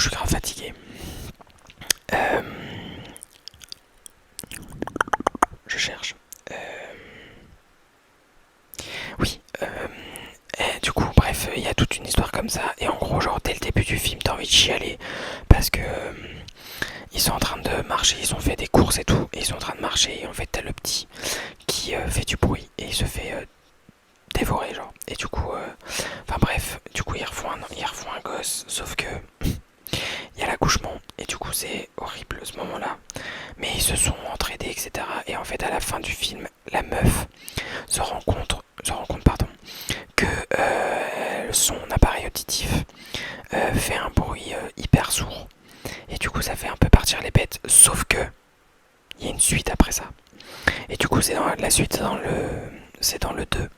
je suis grave fatigué. Euh, je cherche. Euh, oui. Et du coup, bref, il y a toute une histoire comme ça. Et en gros, genre, dès le début du film, t'as envie de chialer. Parce que ils sont en train de marcher, ils ont fait des courses et tout. Et ils sont en train de marcher. Et en fait, t'as le petit qui fait du bruit. Et il se fait dévorer, genre. Et du coup, enfin bref, du coup, ils refont un gosse. Sauf que il y a l'accouchement. Et du coup, c'est horrible ce moment-là. Mais ils se sont entraidés, etc. Et en fait, à la fin du film, la meuf se rend compte pardon, que son appareil auditif fait un bruit hyper sourd. Et du coup, ça fait un peu partir les bêtes. Sauf que il y a une suite après ça. Et du coup, la suite, c'est dans le 2.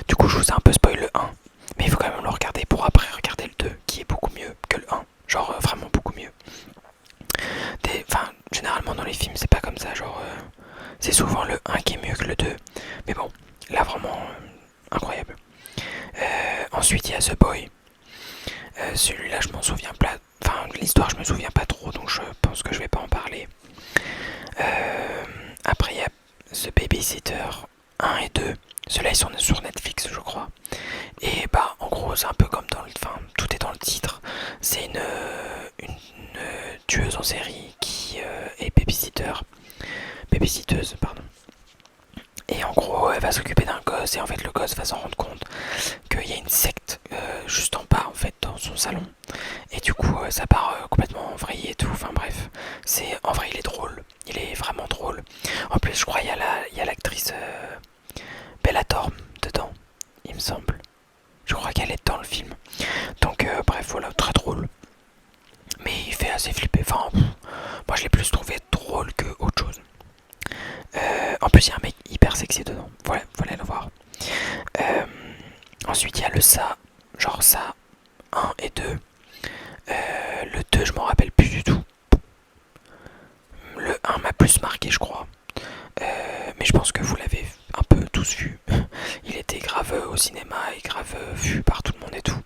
Du coup, je vous ai un peu spoil le 1. Mais il faut quand même le regarder pour après regarder le 2, qui est beaucoup mieux que le 1. Genre, vraiment beaucoup mieux. Enfin, généralement dans les films, c'est pas comme ça. Genre, c'est souvent le 1 qui est mieux que le 2. Mais bon, là, vraiment, incroyable. Ensuite, il y a The Boy. Celui-là, je m'en souviens pas. Enfin, l'histoire, je me souviens pas trop, donc je pense que je vais pas en parler. Après, il y a The Babysitter 1 et 2. Ceux-là, ils sont sur Netflix, je crois. Et bah, en gros, c'est un peu comme dans le. Enfin, tout est dans le titre. C'est une tueuse en série qui est babysitteuse, pardon. Et en gros, elle va s'occuper d'un gosse, et en fait, le gosse va s'en rendre compte qu'il y a une secte juste en bas, en fait, dans son salon. Et du coup, ça part complètement en vrille et tout. Enfin bref, en vrai, il est drôle. Il est vraiment drôle. En plus, je crois il y a l'actrice Bella Thorne dedans, il me semble. Je crois qu'elle est dans le film. Donc bref, voilà, très drôle. Mais il fait assez flipper. Enfin, moi je l'ai plus trouvé drôle que autre chose. En plus, il y a un mec hyper sexy dedans. Voilà, faut aller le voir. Euh, Ensuite, il y a le ça, genre ça 1 et 2. Le 2, je m'en rappelle plus du tout. Le 1 m'a plus marqué, je crois. Mais je pense que vous l'avez un peu tous vu. Il était grave au cinéma et grave vu par tout le monde et tout.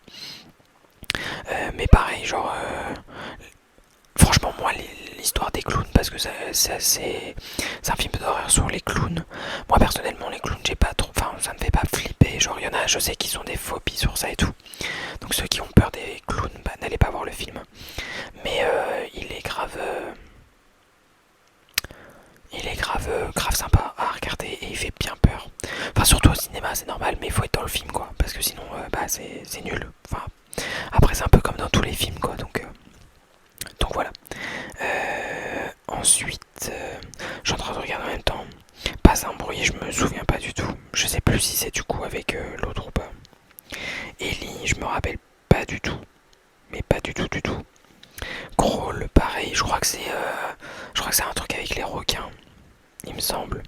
Mais pareil, genre, franchement, moi, l'histoire des clowns, parce que c'est un film d'horreur sur les clowns. Moi, personnellement, les clowns, j'ai pas trop. Enfin, ça me fait pas flipper. Genre, il y en a, je sais qu'ils ont des phobies sur ça et tout. Donc, ceux qui ont peur des clowns, bah, n'allez pas voir le film. Mais il est grave. Grave sympa à regarder et il fait bien peur. Enfin, surtout au cinéma, c'est normal, mais il faut être dans le film, quoi. Parce que sinon, bah, c'est nul. Enfin, après, c'est un peu comme dans tous les films, quoi. Donc voilà. Ensuite, je suis en train de regarder en même temps. Pas un bruit, je me souviens pas du tout. Je sais plus si c'est du coup avec l'autre ou pas. Ellie, je me rappelle pas du tout. Mais pas du tout, du tout. Crawl, pareil, je crois que c'est un truc avec les requins, il me semble.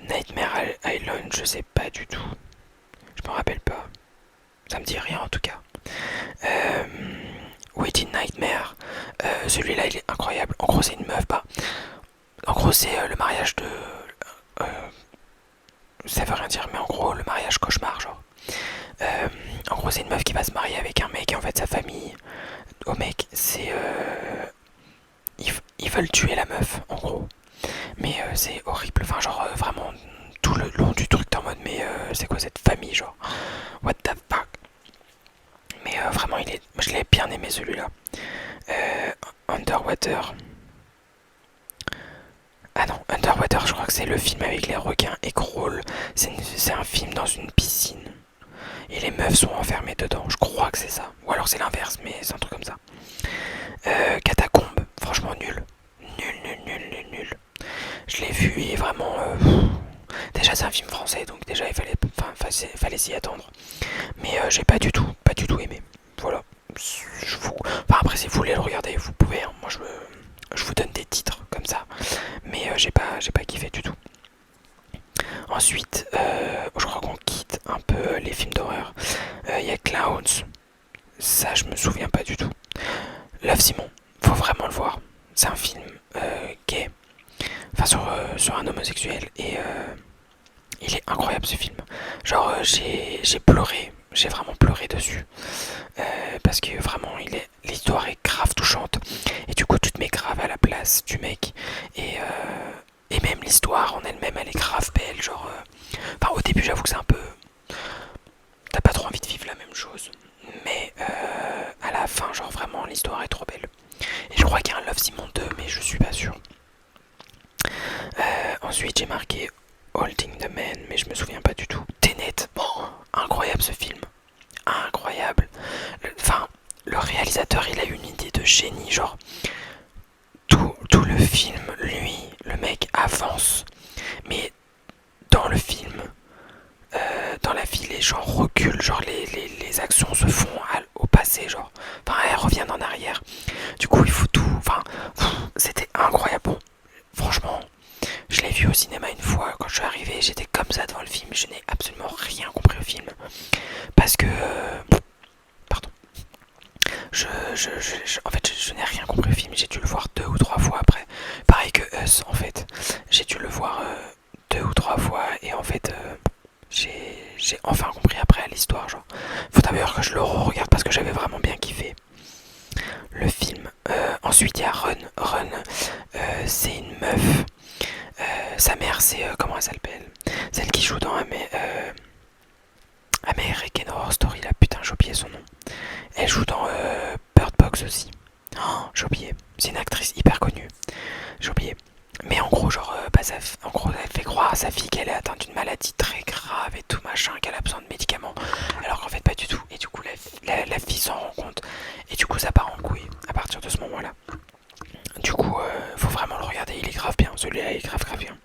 Nightmare Island, je sais pas du tout. Je me rappelle pas. Ça me dit rien en tout cas. Waiting Nightmare, celui-là il est incroyable. En gros, c'est une meuf, bah. En gros, c'est le mariage de. Ça veut rien dire, mais en gros, le mariage cauchemar, genre. En gros, c'est une meuf qui va se marier avec un mec et en fait, sa famille. Au mec, c'est. Ils veulent tuer la meuf, en gros. Mais c'est horrible. Enfin, genre, vraiment, tout le long du truc, t'es en mode, mais c'est quoi cette famille, genre? What the fuck? Mais vraiment, je l'ai bien aimé celui-là. Underwater. Ah non, Underwater, je crois que c'est le film avec les requins et Crawl. C'est un film dans une piscine. Et les meufs sont enfermées dedans. Je crois que c'est ça. Ou alors c'est l'inverse, mais c'est un truc comme ça. Catacombe, franchement nul. Nul, nul, nul, nul, nul. Je l'ai vu et vraiment. Déjà, c'est un film français, donc déjà, fallait s'y attendre. Mais j'ai pas du tout aimé. Voilà. Enfin, après, si vous voulez le regarder, vous pouvez. Hein. Moi, je vous donne des titres comme ça. Mais j'ai pas kiffé du tout. Ensuite, je crois qu'on quitte un peu les films d'horreur. Il y a Clowns. Ça, je me souviens pas du tout. Love Simon, faut vraiment le voir. C'est un film gay. Enfin, sur un homosexuel. Et il est incroyable ce film. Genre, j'ai pleuré j'ai vraiment pleuré dessus. Parce que vraiment, l'histoire est grave touchante. Et du coup, tu te mets grave à la place du mec. Et même l'histoire en elle-même, elle est grave belle. Genre, enfin, au début, j'avoue que c'est un peu. T'as pas trop envie de vivre la même chose. Mais à la fin, genre vraiment, l'histoire est trop belle. Et je crois qu'il y a un Love Simon 2, mais je suis pas sûr. Ensuite, j'ai marqué Holding the Man, mais je me souviens pas du tout. Tenet, bon, incroyable ce film. Incroyable. Enfin, le réalisateur, il a eu une idée de génie, genre tout le film, lui, le mec avance, mais dans le film, dans la vie, les gens reculent, genre les actions se font au passé, genre, enfin, elles reviennent en arrière. Du coup, il faut tout, enfin, c'était incroyable. Bon, franchement, je l'ai vu au cinéma une fois, quand je suis arrivé, j'étais comme ça devant le film, je n'ai absolument rien compris au film, parce que, pardon, en fait, je n'ai rien compris au film. J'ai dû le voir 2 ou 3 fois après. Pareil que Us, en fait. J'ai dû le voir 2 ou 3 fois et en fait, j'ai enfin compris après l'histoire. Genre, faut d'ailleurs que je le re-regarde parce que j'avais vraiment bien kiffé le film. Ensuite, il y a Run. Run, c'est une meuf. Sa mère, c'est comment elle s'appelle? Celle qui joue dans American Horror Story. Là, putain, j'ai oublié son nom. Elle joue dans Bird Box aussi. Oh, j'ai oublié. C'est une actrice hyper connue. J'ai oublié. Mais en gros, genre, en gros, elle fait croire à sa fille qu'elle est atteinte d'une maladie très grave et tout machin, qu'elle a besoin de médicaments, alors qu'en fait pas du tout. Et du coup, la fille s'en rend compte. Et du coup, ça part en couille à partir de ce moment-là. Du coup, faut vraiment le regarder. Il est grave bien. Celui-là, il est grave bien.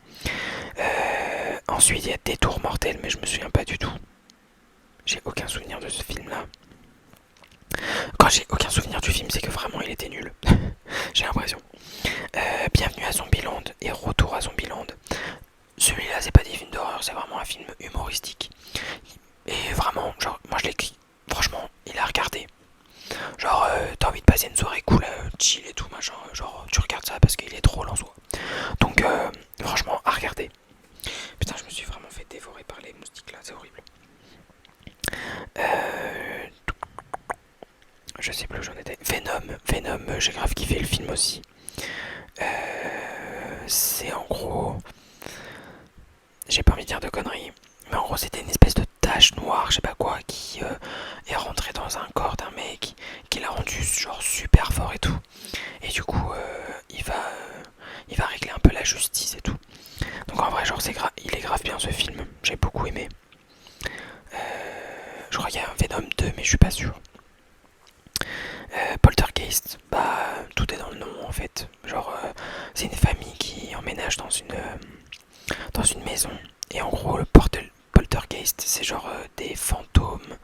Ensuite, il y a Détour mortel, mais je me souviens pas du tout. J'ai aucun souvenir de ce film-là. Quand j'ai aucun souvenir du film, c'est que vraiment il était nul. J'ai l'impression. Bienvenue à Zombieland et Retour à Zombieland. Celui-là, c'est pas des films d'horreur, c'est vraiment un film humoristique. Et vraiment, genre, moi je l'ai. Franchement, il a regardé. Genre, t'as envie de passer une soirée cool, chill et tout, machin. Genre, tu regardes ça parce qu'il est drôle en soi. Donc, franchement, à regarder. Putain, je me suis vraiment fait dévorer par les moustiques là, c'est horrible. Je sais plus où j'en étais. Venom, j'ai grave kiffé le film aussi. C'est en gros. J'ai pas envie de dire de conneries. Mais en gros, c'était une espèce de tache noire, je sais pas quoi, qui est rentrée dans un corps d'un mec, qui l'a rendu genre super fort et tout. Et du coup, il va régler un peu la justice et tout. Donc en vrai, genre, il est grave bien ce film. J'ai beaucoup aimé. Je crois qu'il y a un Venom 2, mais je suis pas sûr. Poltergeist, bah tout est dans le nom en fait. Genre c'est une famille qui emménage dans une maison. Et en gros le poltergeist c'est genre des fantômes.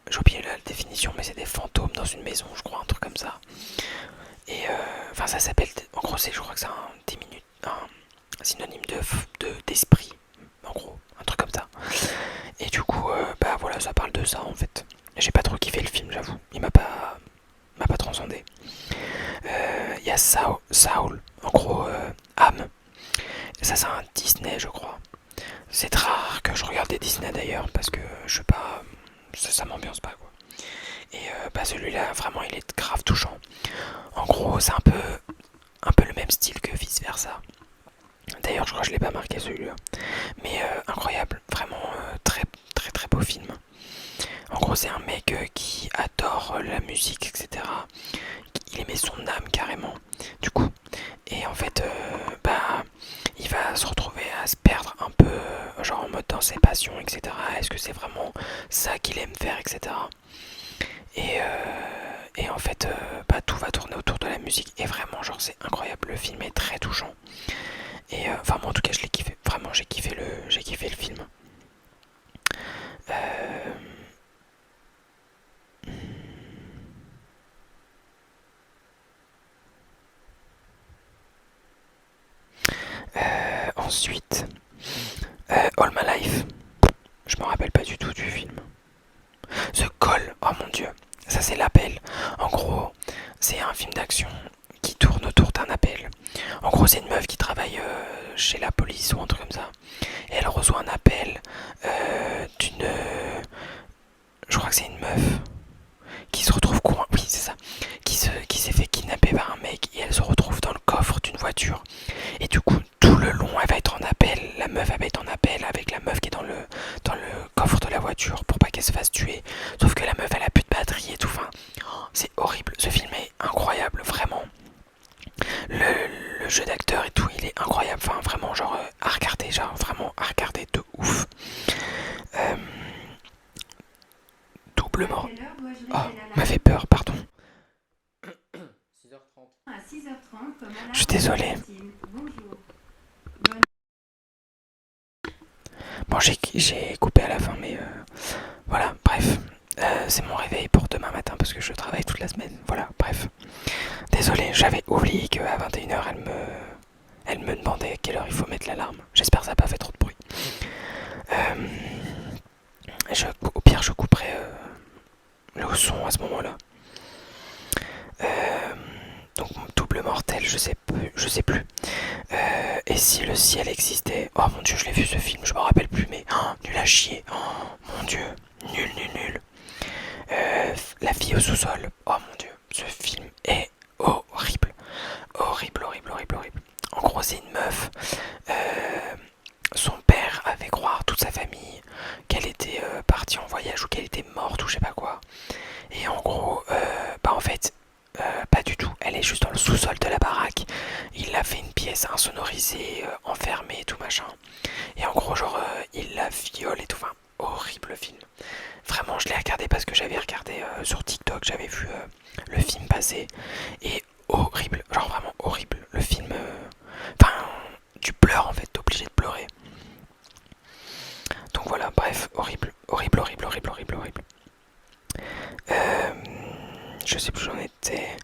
J'ai oublié la définition mais c'est des fantômes dans une maison je crois, un truc comme ça. Et enfin ça s'appelle, en gros je crois que c'est un synonyme d'esprit. En gros, un truc comme ça. Et du coup, bah voilà, ça parle de ça en fait. J'ai pas trop kiffé le film, j'avoue. Il m'a pas transcendé. Il y a Saul, en gros, âme. Ça, c'est un Disney, je crois. C'est très rare que je regarde des Disney d'ailleurs, parce que je sais pas, ça m'ambiance pas quoi. Et bah celui-là, vraiment, il est grave touchant. En gros, c'est un peu le même style que vice versa. D'ailleurs, je crois que je l'ai pas marqué celui-là. Mais incroyable, vraiment très très très beau film. En gros, c'est un mec qui adore la musique, etc. Il aimait son âme carrément, du coup. Et en fait, bah, il va se retrouver à se perdre un peu, genre en mode dans ses passions, etc. Est-ce que c'est vraiment ça qu'il aime faire, etc. Et en fait, bah, tout va tourner autour de la musique. Et vraiment, genre, c'est incroyable. Le film est très touchant. Et enfin, moi en tout cas, je l'ai kiffé. Vraiment, j'ai kiffé le film. Ensuite, All My Life. Je me rappelle pas du tout du film. The Call, oh mon dieu, ça c'est l'appel. En gros, c'est un film d'action qui tourne autour d'un appel. En gros, c'est une meuf qui travaille chez la police ou un truc comme ça. Et elle reçoit un appel d'une... je crois que c'est une meuf qui se retrouve coin, oui c'est ça, qui s'est fait kidnapper par un mec et elle se retrouve dans le coffre d'une voiture. Et du coup, tout le long, elle va être en appel, la meuf elle va être en appel avec la meuf qui est dans le coffre de la voiture pour pas qu'elle se fasse tuer. Sauf que la meuf elle a plus de batterie et tout, enfin, c'est horrible. Ce film est incroyable, vraiment. Le jeu d'acteur et tout, il est incroyable, enfin vraiment genre à regarder, genre vraiment à regarder de ouf. Euh, Double mort. Oh, m'a fait peur, pardon. 6h30. Je suis désolé. Bon, j'ai coupé à la fin, mais voilà, bref. C'est mon réveil pour demain matin parce que je travaille toute la semaine. Voilà, bref. Désolé, j'avais oublié qu'à 21h, elle me demandait à quelle heure il faut mettre l'alarme. J'espère que ça n'a pas fait trop de bruit. Au pire, je couperai le son à ce moment-là. Donc double mortel, je sais plus. Et si le ciel existait? Oh mon dieu, je l'ai vu ce film, je me rappelle plus, mais nul à chier. Oh mon dieu, nul. La fille au sous-sol. Oh mon dieu, ce film est horrible. Horrible. En gros, c'est une meuf. Son père avait croire toute sa famille qu'elle était partie en voyage ou qu'elle était morte ou je sais pas quoi. Et en gros, bah en fait, pas du tout. Elle est juste dans le sous-sol de la baraque. Il a fait une pièce insonorisée, enfermée et tout machin. Et en gros, genre, il la viole et tout. Enfin, horrible film. Vraiment, je l'ai regardé parce que j'avais regardé sur TikTok, j'avais vu le film passer. Et horrible, genre vraiment horrible. Le film. Enfin, tu pleures en fait, t'es obligé de pleurer. Donc voilà, bref, horrible. Je sais plus où j'en étais.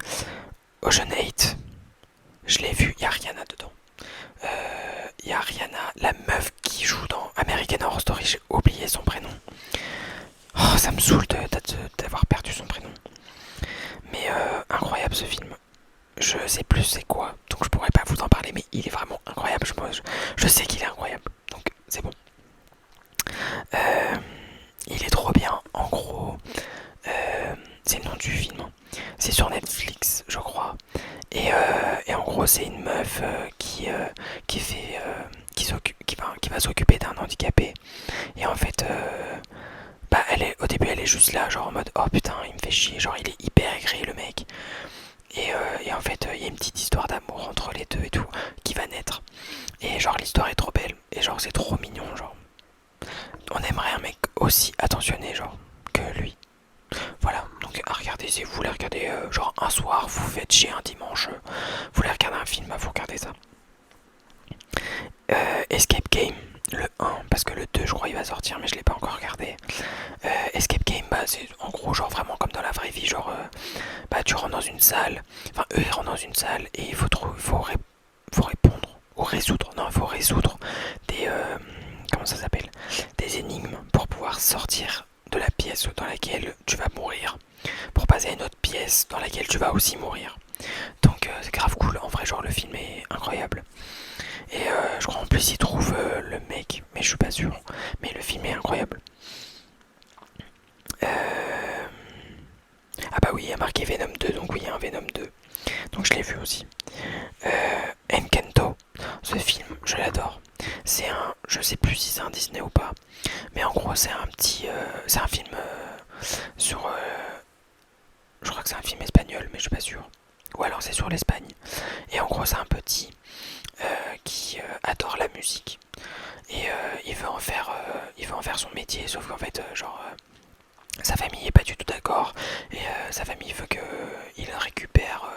Ocean 8, je l'ai vu, il y a Rihanna dedans. Il y a Rihanna, la meuf qui joue dans American Horror Story, j'ai oublié son prénom. Oh, ça me saoule d'avoir perdu son prénom. Mais incroyable ce film. Je sais plus c'est quoi, donc je pourrais pas vous en parler, mais il est vraiment incroyable. Je sais qu'il est incroyable, donc c'est bon. Il est trop bien, en gros. C'est le nom du film. C'est sur Netflix, je crois. Et en gros, c'est une meuf qui va s'occuper d'un handicapé. Et en fait, bah, au début, elle est juste là, genre en mode oh putain, il me fait chier. Genre, il est hyper aigri, le mec. Et en fait, il y a une petite histoire d'amour entre les deux et tout qui va naître. Et genre, l'histoire est trop belle. Et genre, c'est trop mignon, genre. On aimerait un mec aussi attentionné, genre, que lui. Voilà, donc à regarder, si vous voulez regarder genre un soir, vous faites chier un dimanche, vous voulez regarder un film, vous regardez ça. Escape Game, le 1, parce que le 2 je crois il va sortir mais je l'ai pas encore regardé. Escape Game, bah c'est en gros genre vraiment comme dans la vraie vie, genre bah tu rentres dans une salle, enfin eux ils rentrent dans une salle et faut répondre, ou résoudre, non il faut résoudre des, comment ça s'appelle, des énigmes pour pouvoir sortir de la pièce dans laquelle tu vas mourir pour passer à une autre pièce dans laquelle tu vas aussi mourir. Donc c'est grave cool, en vrai genre le film est incroyable. Et je crois en plus il trouve le mec, mais je suis pas sûr. Mais le film est incroyable. Ah bah oui, il y a marqué Venom 2, donc oui il y a un Venom 2. Donc je l'ai vu aussi. Encanto, ce film, je l'adore. C'est un, je sais plus si c'est un Disney ou pas, mais en gros c'est un petit, c'est un film sur, je crois que c'est un film espagnol, mais je suis pas sûr. Ou alors c'est sur l'Espagne. Et en gros c'est un petit qui adore la musique et il veut en faire son métier, sauf qu'en fait genre sa famille est pas du tout d'accord et sa famille veut qu'il récupère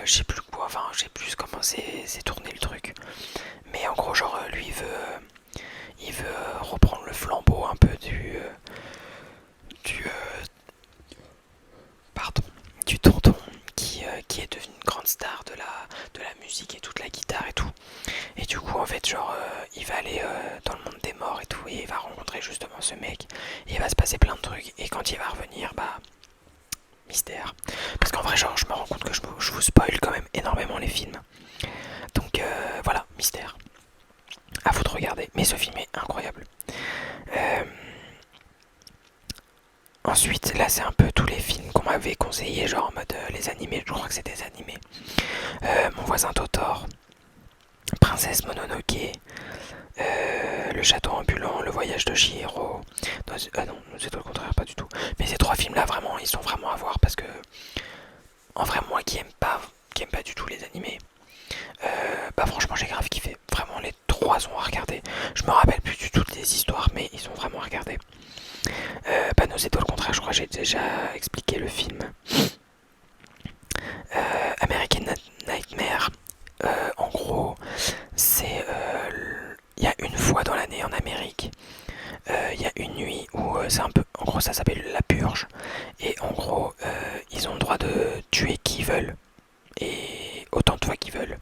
je sais plus quoi, enfin je sais plus comment c'est tourné le truc, mais en gros genre lui il veut reprendre le flambeau un peu du pardon, du tonton qui est devenu une grande star de la musique et toute la guitare et tout. Et du coup, en fait, genre, il va aller dans le monde des morts et tout, et il va rencontrer justement ce mec, et il va se passer plein de trucs, et quand il va revenir, bah, mystère. Parce qu'en vrai, genre, je me rends compte que je vous spoil quand même énormément les films. Donc voilà, mystère. À vous de regarder. Mais ce film là c'est un peu tous les films qu'on m'avait conseillé, genre en mode les animés, je crois que c'est des animés. Mon voisin Totoro, Princesse Mononoke, Le Château Ambulant, Le Voyage de Chihiro. Non, c'est tout le contraire, pas du tout. Mais ces trois films-là, vraiment, ils sont vraiment à voir parce que, en vrai, moi qui aime pas du tout les animés, bah franchement, j'ai grave kiffé. Vraiment, les trois sont à regarder. Je me rappelle plus du tout des histoires, mais ils sont vraiment à regarder. Bah non, c'est tout le contraire, je crois que j'ai déjà expliqué le film. American Nightmare, en gros, c'est il y a une fois dans l'année en Amérique, il y a une nuit où c'est un peu, en gros ça s'appelle la purge, et en gros ils ont le droit de tuer qui ils veulent et autant de fois qu'ils veulent.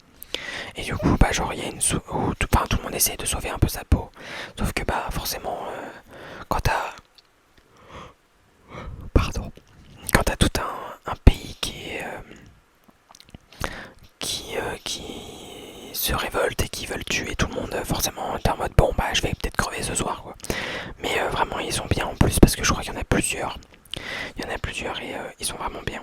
Et du coup bah genre il y a enfin, tout le monde essaie de sauver un peu sa peau, sauf que bah forcément quand t'as pardon quand t'as tout un pays qui se révoltent et qui veulent tuer tout le monde, forcément t'es en mode bon bah je vais peut-être crever ce soir quoi. Mais vraiment ils sont bien en plus parce que je crois qu'il y en a plusieurs. Il y en a plusieurs et ils sont vraiment bien.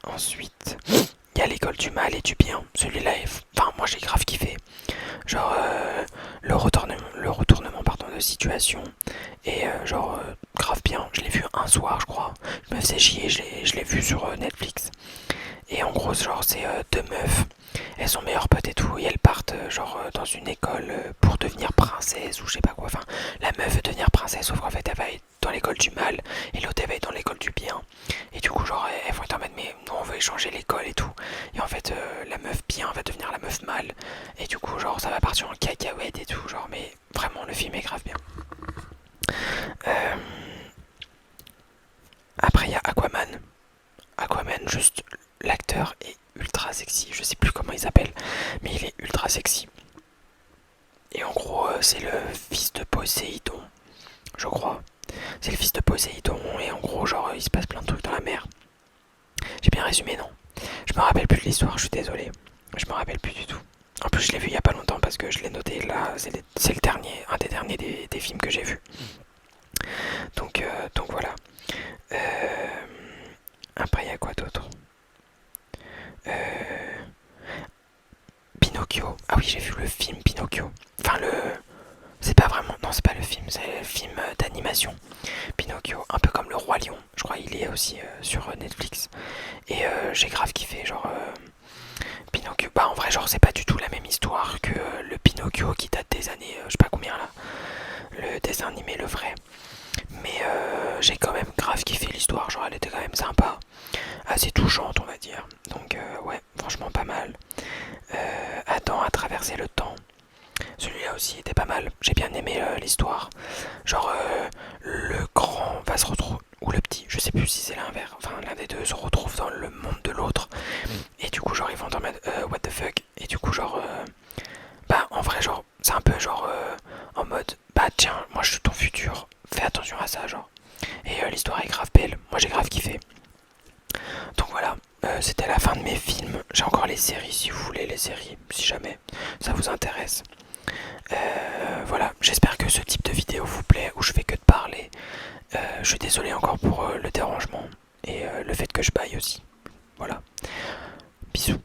Ensuite, il y a l'école du mal et du bien. Celui-là, enfin moi j'ai grave kiffé. Genre le retournement pardon, de situation et genre grave bien. Je l'ai vu un soir je crois. Je me faisais chier, je l'ai vu sur Netflix. Et en gros, genre, c'est deux meufs, elles sont meilleures potes et tout, et elles partent genre dans une école pour devenir princesse ou je sais pas quoi. Enfin, la meuf veut devenir princesse, sauf qu'en fait, elle va être dans l'école du mal, et l'autre, elle va être dans l'école du bien. Et du coup, genre, elles vont être en mode, mais non, on veut échanger l'école et tout. Et en fait, la meuf bien va devenir la meuf mal. Et du coup, genre, ça va partir en cacahuète et tout, genre, mais vraiment, le film est grave bien. Euh, Après, il y a Aquaman. Aquaman, juste l'acteur est ultra sexy, je sais plus comment il s'appelle, mais il est ultra sexy. Et en gros, c'est le fils de Poséidon, je crois. C'est le fils de Poséidon, et en gros, genre, il se passe plein de trucs dans la mer. J'ai bien résumé, non? Je me rappelle plus de l'histoire, je suis désolé. Je me rappelle plus du tout. En plus, je l'ai vu il y a pas longtemps parce que je l'ai noté là, c'est le dernier, un des derniers des films que j'ai vus. Donc voilà. Après, il y a quoi d'autre? Pinocchio. Ah oui, j'ai vu le film Pinocchio. Enfin, c'est pas vraiment. Non, c'est pas le film, c'est le film d'animation. Pinocchio, un peu comme Le Roi Lion. Je crois qu'il est aussi sur Netflix. Et j'ai grave kiffé. Genre, Pinocchio. Bah, en vrai, genre, c'est pas du tout la même histoire que le Pinocchio qui date des années. Je sais pas combien là. Le dessin animé, le vrai. Mais j'ai quand même grave kiffé l'histoire. Genre, elle était quand même sympa. Assez touchante, on va dire. Donc, ouais, franchement, pas mal. Adam a traversé le temps. Celui-là aussi était pas mal. J'ai bien aimé l'histoire. Genre, le grand va se retrouver. Ou le petit, je sais plus si c'est l'inverse. Enfin, l'un des deux se retrouve dans le monde de l'autre. Et du coup, genre, ils vont en mode what the fuck. Et du coup, genre, bah, en vrai, genre, c'est un peu genre en mode bah, tiens, moi je suis ton futur. Fais attention à ça, genre. Et l'histoire est grave belle. Moi, j'ai grave kiffé. Donc voilà, c'était la fin de mes films. J'ai encore les séries si vous voulez, les séries, si jamais ça vous intéresse. Voilà, j'espère que ce type de vidéo vous plaît, où je fais que de parler. Je suis désolé encore pour le dérangement et le fait que je baille aussi. Voilà, bisous.